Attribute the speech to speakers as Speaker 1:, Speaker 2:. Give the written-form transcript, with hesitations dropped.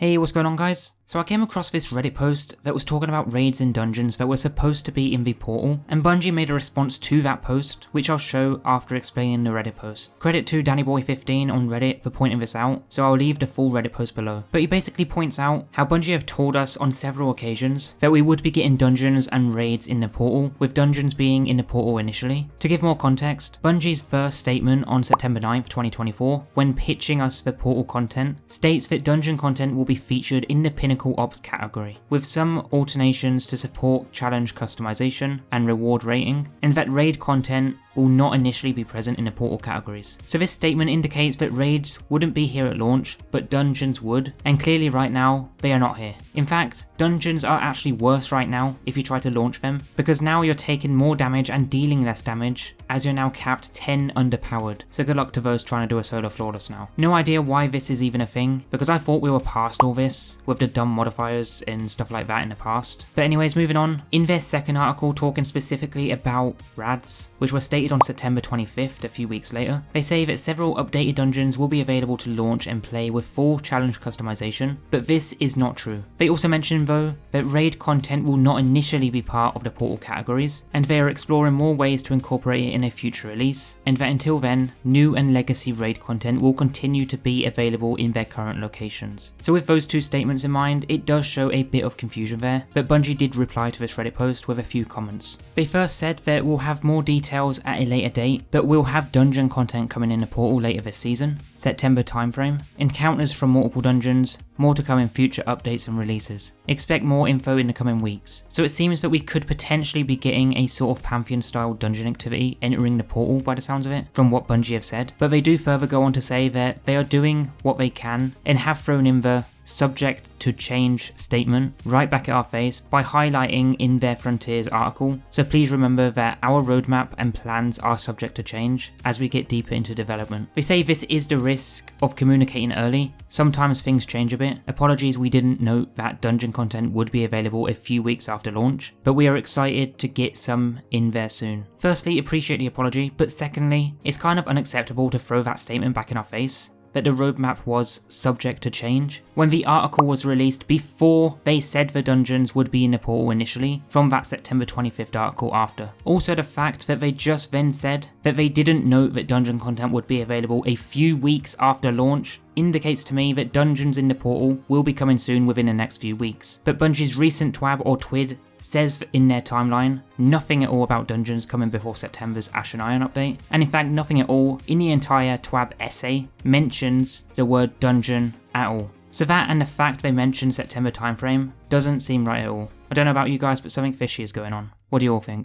Speaker 1: Hey, what's going on guys? So I came across this Reddit post that was talking about raids and dungeons that were supposed to be in the portal, and Bungie made a response to that post, which I'll show after explaining the Reddit post. Credit to DannyBoy15 on Reddit for pointing this out, so I'll leave the full Reddit post below. But he basically points out how Bungie have told us on several occasions that we would be getting dungeons and raids in the portal, with dungeons being in the portal initially. To give more context, Bungie's first statement on September 9th, 2024, when pitching us the portal content, states that dungeon content will be featured in the Pinnacle Ops category, with some alternations to support challenge customization and reward rating, and that raid content will not initially be present in the portal categories. So this statement indicates that raids wouldn't be here at launch, but dungeons would, and clearly right now, they are not here. In fact, dungeons are actually worse right now if you try to launch them, because now you're taking more damage and dealing less damage, as you're now capped 10 underpowered, so good luck to those trying to do a solo flawless now. No idea why this is even a thing, because I thought we were past all this, with the dumb modifiers and stuff like that in the past. But anyways, moving on, in their second article talking specifically about rads, which were stated on September 25th, a few weeks later, they say that several updated dungeons will be available to launch and play with full challenge customization, but this is not true. They also mention though that raid content will not initially be part of the portal categories, and they are exploring more ways to incorporate it in a future release, and that until then, new and legacy raid content will continue to be available in their current locations. So with those two statements in mind, it does show a bit of confusion there, but Bungie did reply to this Reddit post with a few comments. They first said that we'll have more details at a later date, but we'll have dungeon content coming in the portal later this season, September timeframe, encounters from multiple dungeons, more to come in future updates and releases. Expect more info in the coming weeks. So it seems that we could potentially be getting a sort of Pantheon style dungeon activity entering the portal by the sounds of it, from what Bungie have said, but they do further go on to say that they are doing what they can and have thrown in the subject to change statement right back at our face by highlighting in their Frontiers article, so please remember that our roadmap and plans are subject to change as we get deeper into development. They say this is the risk of communicating early, sometimes things change a bit. Apologies we didn't note that dungeon content would be available a few weeks after launch, but we are excited to get some in there soon. Firstly, appreciate the apology, but secondly, it's kind of unacceptable to throw that statement back in our face, that the roadmap was subject to change, when the article was released before they said the dungeons would be in the portal initially, from that September 25th article after. Also the fact that they just then said that they didn't note that dungeon content would be available a few weeks after launch indicates to me that dungeons in the portal will be coming soon within the next few weeks. But Bungie's recent twab or twid says in their timeline nothing at all about dungeons coming before September's Ash and Iron update, and in fact nothing at all in the entire twab essay mentions the word dungeon at all. So that and the fact they mentioned September timeframe doesn't seem right at all. I don't know about you guys, but something fishy is going on. What do you all think?